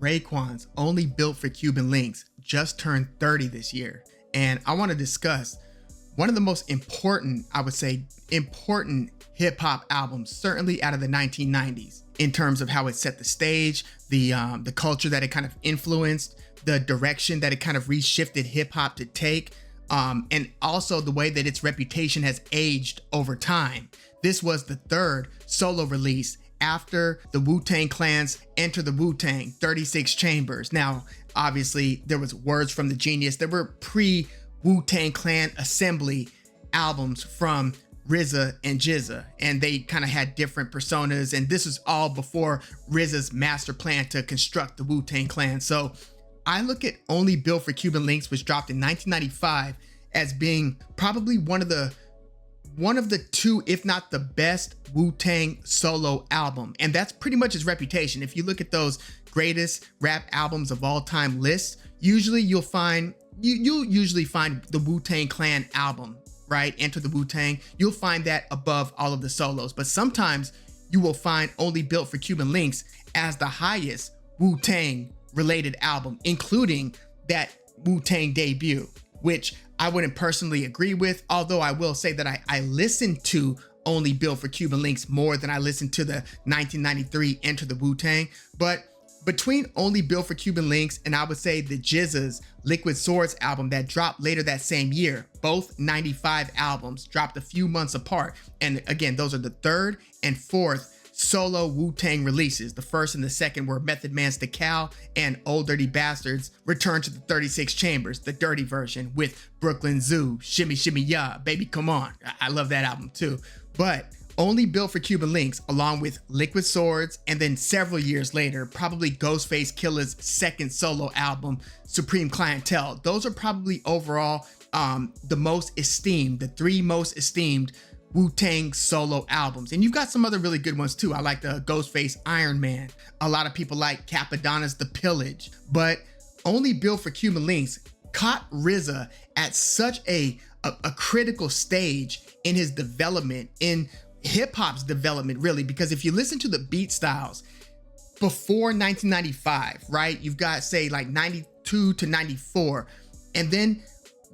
Raekwon's Only Built for Cuban Linx just turned 30 this year. And I want to discuss one of the most important, I would say, important hip hop albums, certainly out of the 1990s, in terms of how it set the stage, the culture that it kind of influenced, the direction that it kind of reshifted hip hop to take, and also the way that its reputation has aged over time. This was the third solo release after the Wu-Tang Clan's Enter the Wu-Tang 36 Chambers. Now, obviously, there was Words from the Genius. There were pre-Wu-Tang Clan assembly albums from RZA and GZA, and they kind of had different personas, and this is all before RZA's master plan to construct the Wu-Tang Clan. So I look at Only Built for Cuban Linx, which dropped in 1995, as being probably one of the two, if not the best Wu-Tang solo album. And that's pretty much his reputation. If you look at those greatest rap albums of all time lists, usually you'll usually find the Wu-Tang Clan album, right? Enter the Wu-Tang. You'll find that above all of the solos. But sometimes you will find Only Built for Cuban Linx as the highest Wu-Tang related album, including that Wu-Tang debut, which I wouldn't personally agree with, although I will say that I listened to Only Built for Cuban Linx more than I listened to the 1993 Enter the Wu-Tang. But between Only Built for Cuban Linx and I would say the GZA's Liquid Swords album that dropped later that same year, both 95 albums dropped a few months apart. And again, those are the third and fourth solo Wu-Tang releases. The first and the second were Method Man's The Cow and Old Dirty Bastards Return to the 36 Chambers, the dirty version with Brooklyn Zoo, Shimmy Shimmy Ya, Baby Come On. I love that album too. But Only Built for Cuban Linx, along with Liquid Swords, and then several years later, probably Ghostface Killah's second solo album, Supreme Clientele. Those are probably overall the three most esteemed Wu-Tang solo albums. And you've got some other really good ones too. I like the Ghostface Iron Man. A lot of people like Capadonna's The Pillage. But Only Built for Cuban Linx caught RZA at such a critical stage in his development, in hip-hop's development, really, because if you listen to the beat styles before 1995, right, you've got, say, like 92 to 94, and then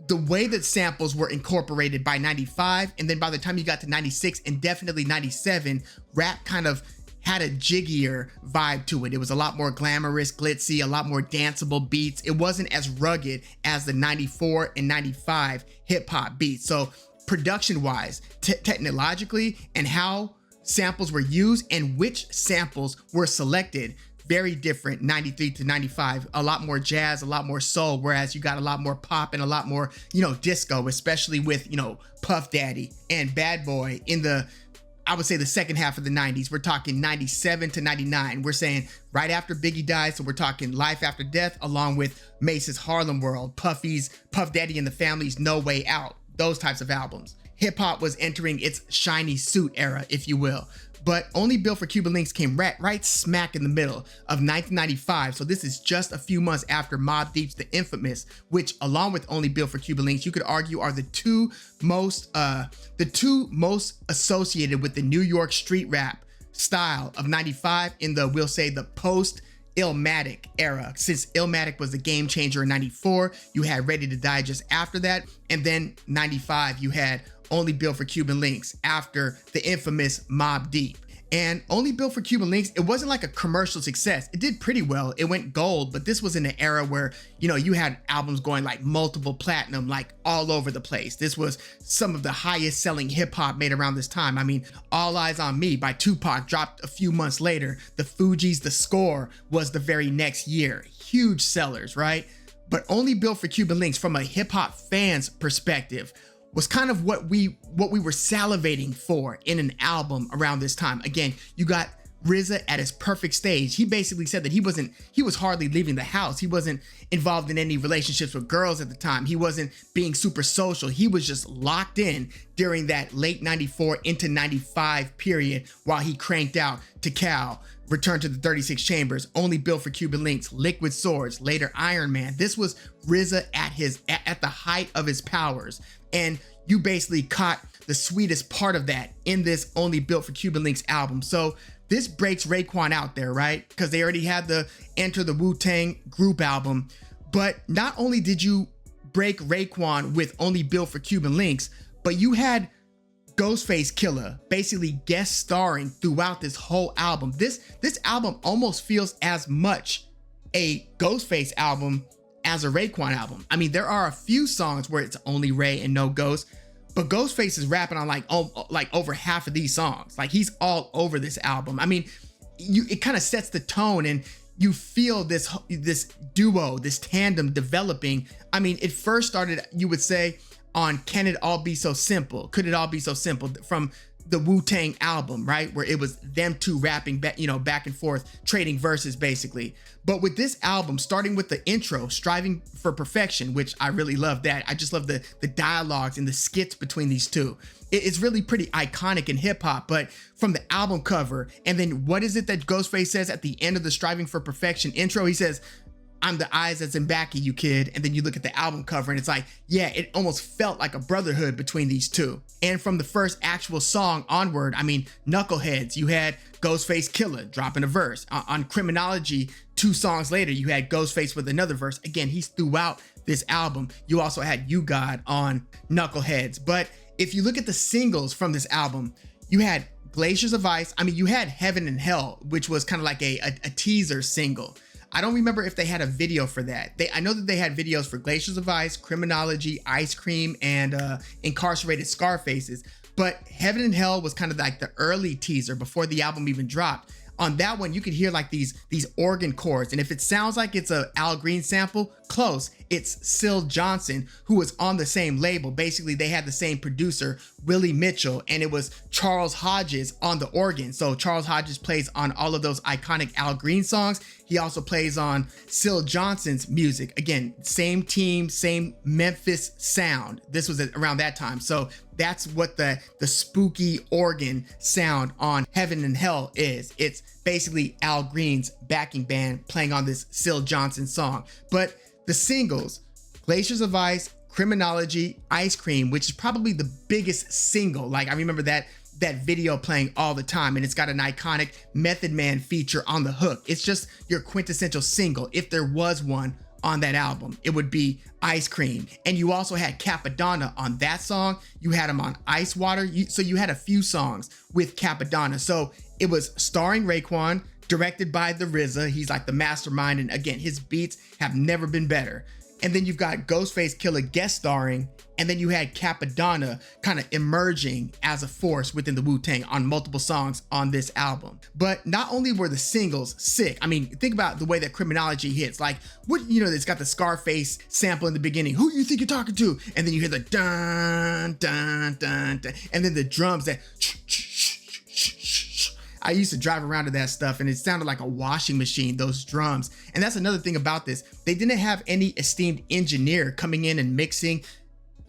the way that samples were incorporated by 95, and then by the time you got to 96 and definitely 97, rap kind of had a jiggier vibe to it. It was a lot more glamorous, glitzy, a lot more danceable beats. It wasn't as rugged as the 94 and 95 hip hop beats. So production wise, technologically, and how samples were used and which samples were selected, very different 93 to 95. A lot more jazz, a lot more soul, whereas you got a lot more pop and a lot more, disco, especially with, Puff Daddy and Bad Boy in I would say the second half of the 90s. We're talking 97 to 99. We're saying right after Biggie died, so we're talking Life After Death, along with Mace's Harlem World, Puff Daddy and the Family's No Way Out, those types of albums. Hip hop was entering its shiny suit era, if you will. But Only Built for Cuban Linx came right smack in the middle of 1995. So this is just a few months after Mobb Deep's The Infamous, which along with Only Built for Cuban Linx, you could argue are the two most associated with the New York street rap style of 95 in the, we'll say, the post Illmatic era. Since Illmatic was the game changer in 94, you had Ready to Die just after that. And then 95, you had Only Built for Cuban Linx after the infamous Mobb Deep. And Only Built for Cuban Linx, it wasn't like a commercial success. It did pretty well. It went gold, but this was in an era where, you had albums going like multiple platinum, like all over the place. This was some of the highest selling hip hop made around this time. I mean, All Eyes on Me by Tupac dropped a few months later. The Fugees' The Score was the very next year. Huge sellers, right? But Only Built for Cuban Linx, from a hip hop fan's perspective, was kind of what we were salivating for in an album around this time. Again, you got RZA at his perfect stage. He basically said that he was hardly leaving the house. He wasn't involved in any relationships with girls at the time. He wasn't being super social. He was just locked in during that late 94 into 95 period while he cranked out To Cal, Return to the 36 Chambers, Only Built for Cuban Linx, Liquid Swords, later Iron Man. This was RZA at the height of his powers. And you basically caught the sweetest part of that in this Only Built for Cuban Linx album. So this breaks Raekwon out there, right? Because they already had the Enter the Wu-Tang group album. But not only did you break Raekwon with Only Built for Cuban Linx, but you had Ghostface Killah basically guest starring throughout this whole album. This album almost feels as much a Ghostface album as a Raekwon album. I mean, there are a few songs where it's only Ray and no Ghost, but Ghostface is rapping on like over half of these songs. Like, he's all over this album. I mean, it kind of sets the tone, and you feel this duo, this tandem developing. I mean, it first started, you would say, on Can It All Be So Simple? Could It All Be So Simple? From the Wu-Tang album, right? Where it was them two rapping back, back and forth, trading verses basically. But with this album, starting with the intro, Striving for Perfection, which I really love that. I just love the dialogues and the skits between these two. It's really pretty iconic in hip hop. But from the album cover, and then what is it that Ghostface says at the end of the Striving for Perfection intro? He says, "I'm the eyes that's in back of you, kid." And then you look at the album cover and it's like, yeah, it almost felt like a brotherhood between these two. And from the first actual song onward, I mean, Knuckleheads, you had Ghostface Killah dropping a verse. On Criminology, 2 songs later, you had Ghostface with another verse. Again, he's throughout this album. You also had You God on Knuckleheads. But if you look at the singles from this album, you had Glaciers of Ice. I mean, you had Heaven and Hell, which was kind of like a teaser single. I don't remember if they had a video for that. I know that they had videos for Glaciers of Ice, Criminology, Ice Cream, and Incarcerated Scarfaces. But Heaven and Hell was kind of like the early teaser before the album even dropped. On that one, you could hear like these organ chords. And if it sounds like it's a Al Green sample, close. It's Syl Johnson, who was on the same label. Basically, they had the same producer, Willie Mitchell, and it was Charles Hodges on the organ. So Charles Hodges plays on all of those iconic Al Green songs. He also plays on Syl Johnson's music. Again, same team, same Memphis sound. This was around that time. So that's what the spooky organ sound on Heaven and Hell is. It's basically Al Green's backing band playing on this Syl Johnson song. But the singles, Glaciers of Ice, Criminology, Ice Cream, which is probably the biggest single. Like, I remember that video playing all the time, and it's got an iconic Method Man feature on the hook. It's just your quintessential single. If there was one on that album, it would be Ice Cream. And you also had Capadonna on that song. You had him on Ice Water. So you had a few songs with Capadonna. So it was starring Raekwon, directed by the RZA. He's like the mastermind. And again, his beats have never been better. And then you've got Ghostface Killah guest starring. And then you had Capadonna kind of emerging as a force within the Wu-Tang on multiple songs on this album. But not only were the singles sick, I mean, think about the way that Criminology hits. Like, it's got the Scarface sample in the beginning. Who you think you're talking to? And then you hear the dun, dun, dun, dun. And then the drums that I used to drive around to that stuff, and it sounded like a washing machine, those drums. And that's another thing about this. They didn't have any esteemed engineer coming in and mixing.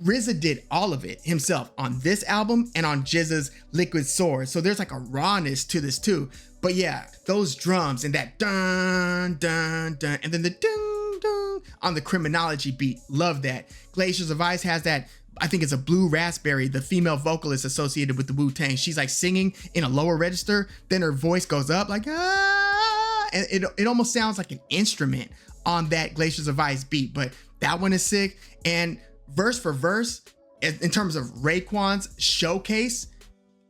RZA did all of it himself on this album and on GZA's Liquid Swords. So there's like a rawness to this too. But yeah, those drums and that dun, dun, dun, and then the dun, dun on the Criminology beat. Love that. Glaciers of Ice has that, I think it's a Blue Raspberry, the female vocalist associated with the Wu-Tang. She's like singing in a lower register, then her voice goes up like, ah, and it almost sounds like an instrument on that Glaciers of Ice beat. But that one is sick. And verse for verse, in terms of Raekwon's showcase,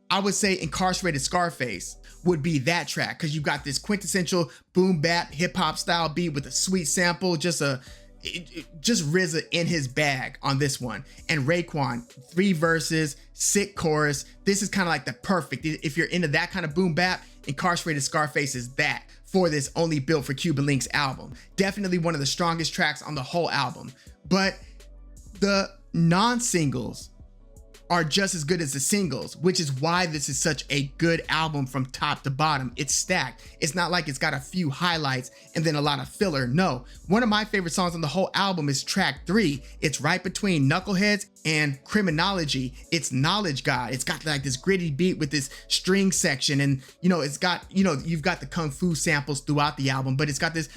I would say Incarcerated Scarface would be that track, because you got this quintessential boom bap hip hop style beat with a sweet sample, just RZA in his bag on this one. And Raekwon, 3 verses, sick chorus. This is kind of like the perfect, if you're into that kind of boom bap, Incarcerated Scarface is that for this Only Built for Cuban Linx album. Definitely one of the strongest tracks on the whole album. But the non-singles are just as good as the singles, which is why this is such a good album from top to bottom. It's stacked. It's not like it's got a few highlights and then a lot of filler. No, one of my favorite songs on the whole album is track 3. It's right between Knuckleheads and Criminology. It's Knowledge God. It's got like this gritty beat with this string section, and it's got, you've got the kung fu samples throughout the album, but it's got this,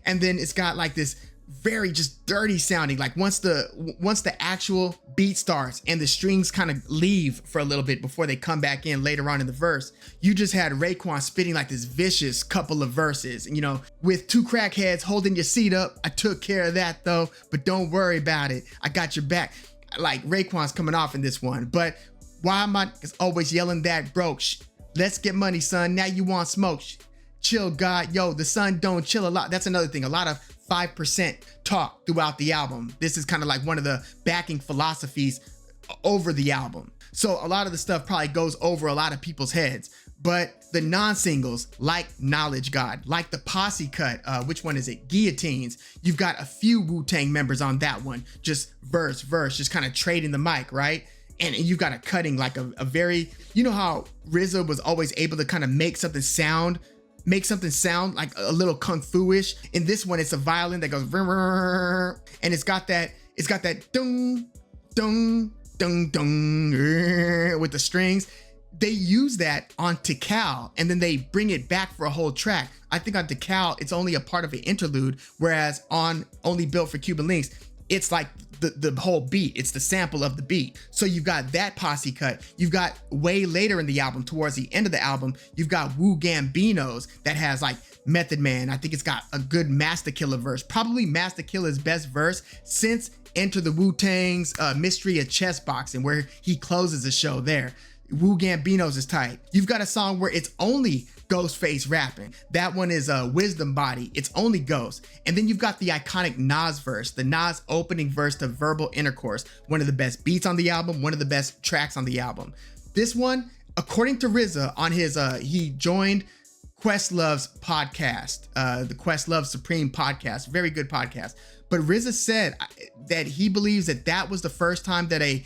and then it's got like this very just dirty sounding. Like once the actual beat starts and the strings kind of leave for a little bit before they come back in later on in the verse, you just had Raekwon spitting like this vicious couple of verses. And, you know, with two crackheads holding your seat up, I took care of that though, but don't worry about it, I got your back. Like Raekwon's coming off in this one. But why am I always yelling that broke? Let's get money, son. Now you want smoke. Chill, God. Yo, the sun don't chill a lot. That's another thing. A lot of 5% talk throughout the album. This is kind of like one of the backing philosophies over the album. So a lot of the stuff probably goes over a lot of people's heads. But the non-singles, like Knowledge God, like the Posse cut, which one is it? Guillotines. You've got a few Wu-Tang members on that one. Just verse, just kind of trading the mic, right? And you've got a cutting like a very, you know how RZA was always able to kind of make something sound like a little kung fu-ish. In this one, it's a violin that goes and it's got that dung dung dung dung with the strings. They use that on Tikal and then they bring it back for a whole track. I think on Tikal, it's only a part of an interlude, whereas on Only Built for Cuban Linx, it's like the whole beat. It's the sample of the beat. So you've got that Posse cut. You've got way later in the album, towards the end of the album, you've got Wu Gambino's that has like Method Man. I think it's got a good Master Killer verse. Probably Master Killer's best verse since Enter the Wu-Tang's Mystery of Chess Boxing, where he closes the show there. Wu Gambino's is tight. You've got a song where it's only Ghostface rapping. That one is Wisdom Body. It's only Ghost. And then you've got the iconic Nas verse, the Nas opening verse to Verbal Intercourse. One of the best beats on the album, one of the best tracks on the album. This one, according to RZA, on his, he joined Questlove's podcast, the Questlove Supreme podcast, very good podcast. But RZA said that he believes that was the first time that a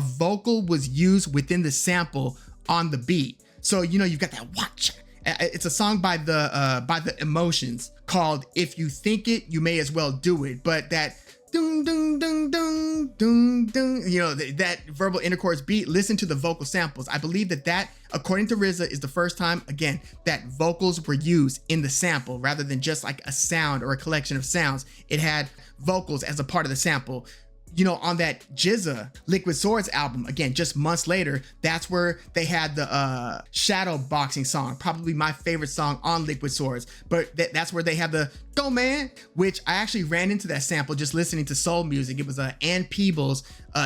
vocal was used within the sample on the beat. So, you know, you've got that watch. It's a song by the Emotions called If You Think It, You May As Well Do It. But that dung dung dung dung dung dung, you know, that Verbal Intercourse beat, listen to the vocal samples. I believe that according to RZA, is the first time, again, that vocals were used in the sample rather than just like a sound or a collection of sounds. It had vocals as a part of the sample. You know, on that GZA Liquid Swords album, again, just months later, that's where they had the shadow boxing song, probably my favorite song on Liquid Swords. But that's where they have the Go Man, which I actually ran into that sample just listening to soul music. It was Ann Peebles'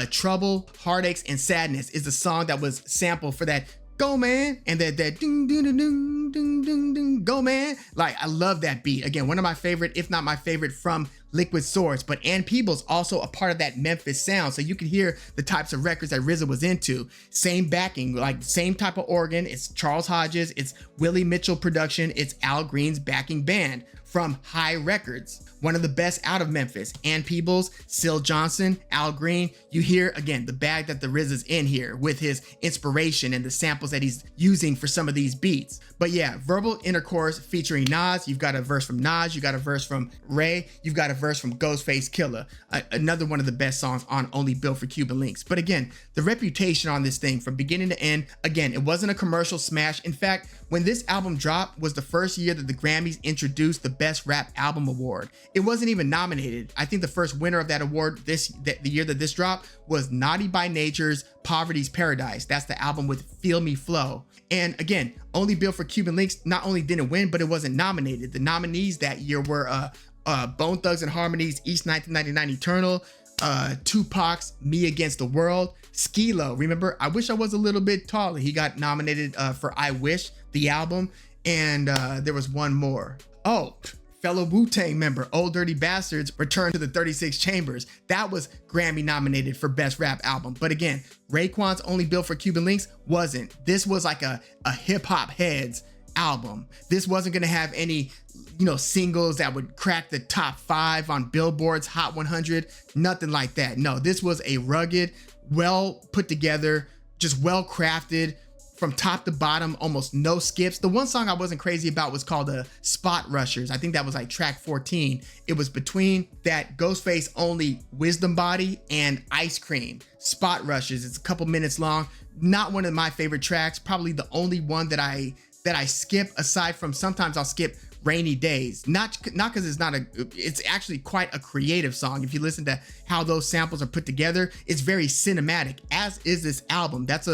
Trouble, Heartaches, and Sadness is the song that was sampled for that Go Man, and that ding ding ding ding ding ding ding Go Man. Like, I love that beat. Again, one of my favorite, if not my favorite, from Liquid Swords. But Ann Peebles also a part of that Memphis sound, so you can hear the types of records that RZA was into. Same backing, like same type of organ. It's Charles Hodges, it's Willie Mitchell production, it's Al Green's backing band from High Records, one of the best out of Memphis. Ann Peebles, Syl Johnson, Al Green. You hear, again, the bag that the RZA's in here with his inspiration and the samples that he's using for some of these beats. But yeah, Verbal Intercourse featuring Nas. You've got a verse from Nas, you got a verse from Ray, you've got a verse from Ghostface Killah, another one of the best songs on Only Built for Cuban Linx. But again, the reputation on this thing from beginning to end, again, it wasn't a commercial smash. In fact, when this album dropped was the first year that the Grammys introduced the Best Rap Album Award. It wasn't even nominated. I think the first winner of that award the year that this dropped was Naughty by Nature's Poverty's Paradise. That's the album with Feel Me Flow. And again, Only Built for Cuban Linx not only didn't win, but it wasn't nominated. The nominees that year were Bone Thugs and Harmony's East 1999 Eternal, Tupac's Me Against the World, Skee-Lo. Remember, I Wish I Was a Little Bit Taller. He got nominated for I Wish, the album. And there was one more. Oh, fellow Wu-Tang member, Old Dirty Bastards, Return to the 36 Chambers. That was Grammy nominated for Best Rap Album. But again, Raekwon's Only Built for Cuban Linx wasn't. This was like a hip hop heads album. This wasn't gonna have any, you know, singles that would crack the top 5 on Billboard's Hot 100. Nothing like that. No, this was a rugged, well put together, just well crafted, from top to bottom, almost no skips. The one song I wasn't crazy about was called Spot Rushers. I think that was like track 14. It was between that Ghostface only Wisdom Body and Ice Cream. Spot Rushers, it's a couple minutes long. Not one of my favorite tracks, probably the only one that I skip, aside from sometimes I'll skip Rainy Days. Not because it's actually quite a creative song. If you listen to how those samples are put together, it's very cinematic, as is this album. That's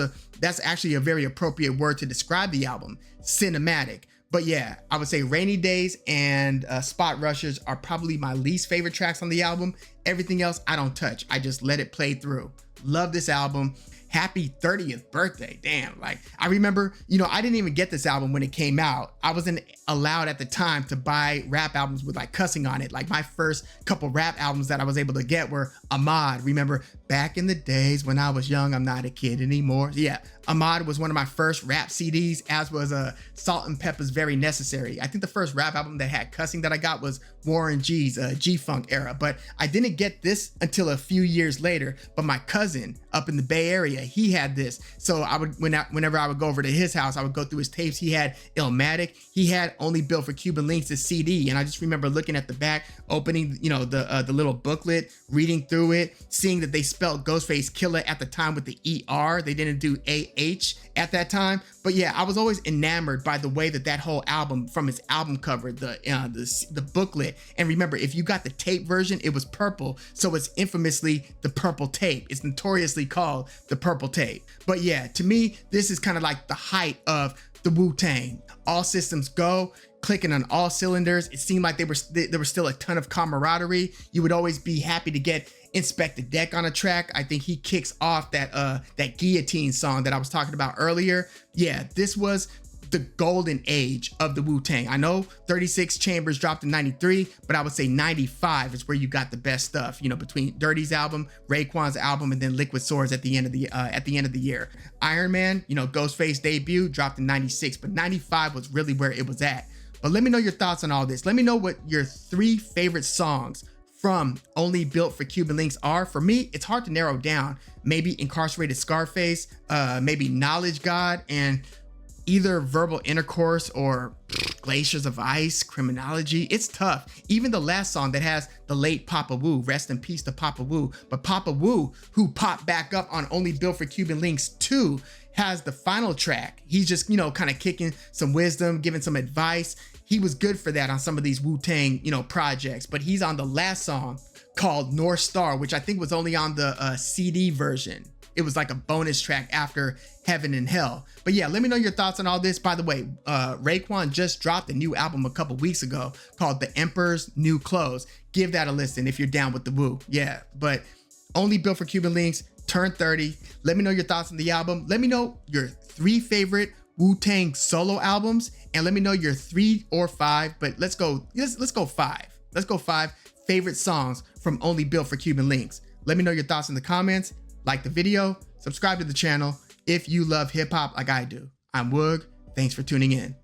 actually a very appropriate word to describe the album, cinematic. But yeah, I would say Rainy Days and Spot Rushers are probably my least favorite tracks on the album. Everything else I don't touch. I just let it play through. Love this album. Happy 30th birthday. Damn. Like, I remember, I didn't even get this album when it came out. I wasn't allowed at the time to buy rap albums with like cussing on it. Like, my first couple rap albums that I was able to get were Ahmad. Remember back in the days when I was young, I'm not a kid anymore. Yeah. Ahmad was one of my first rap CDs, as was Salt and Pepper's Very Necessary. I think the first rap album that had cussing that I got was Warren G's G-Funk era, but I didn't get this until a few years later. But my cousin up in the Bay Area, he had this. So whenever I would go over to his house, I would go through his tapes. He had Illmatic. He had Only Built for Cuban Linx' CD. And I just remember looking at the back, opening, the little booklet, reading through it, seeing that they spelled Ghostface Killer at the time with the ER. They didn't do AH at that time. But yeah, I was always enamored by the way that whole album, from its album cover, the booklet. And remember, if you got the tape version, it was purple. So it's infamously the purple tape. It's notoriously called the purple tape. But yeah, to me, this is kind of like the height of the Wu-Tang. All systems go, clicking on all cylinders. It seemed like there was still a ton of camaraderie. You would always be happy to get Inspector Deck on a track. I think he kicks off that Guillotine song that I was talking about earlier. Yeah, this was the golden age of the Wu-Tang. I know 36 Chambers dropped in 93, but I would say 95 is where you got the best stuff, between Dirty's album, Raekwon's album, and then Liquid Swords at the end of the year. Iron Man, Ghostface debut dropped in 96, but 95 was really where it was at. But let me know your thoughts on all this. Let me know what your 3 favorite songs from Only Built for Cuban Linx are. For me, it's hard to narrow down. Maybe Incarcerated Scarface, maybe Knowledge God, and either Verbal Intercourse or Glaciers of Ice, Criminology. It's tough. Even the last song that has the late Papa Wu, rest in peace to Papa Wu. But Papa Wu, who popped back up on Only Built for Cuban Linx 2, has the final track. He's just, kind of kicking some wisdom, giving some advice. He was good for that on some of these Wu-Tang, projects. But he's on the last song called North Star, which I think was only on the CD version. It was like a bonus track after Heaven and Hell. But yeah, let me know your thoughts on all this. By the way, Raekwon just dropped a new album a couple weeks ago called The Emperor's New Clothes. Give that a listen if you're down with the Wu. Yeah, but Only Built for Cuban Linx turned 30. Let me know your thoughts on the album. Let me know your 3 favorite Wu-Tang solo albums, and let me know your 3 or 5, but let's go 5. Let's go 5 favorite songs from Only Built for Cuban Linx. Let me know your thoughts in the comments. Like the video, subscribe to the channel if you love hip hop like I do. I'm Woog. Thanks for tuning in.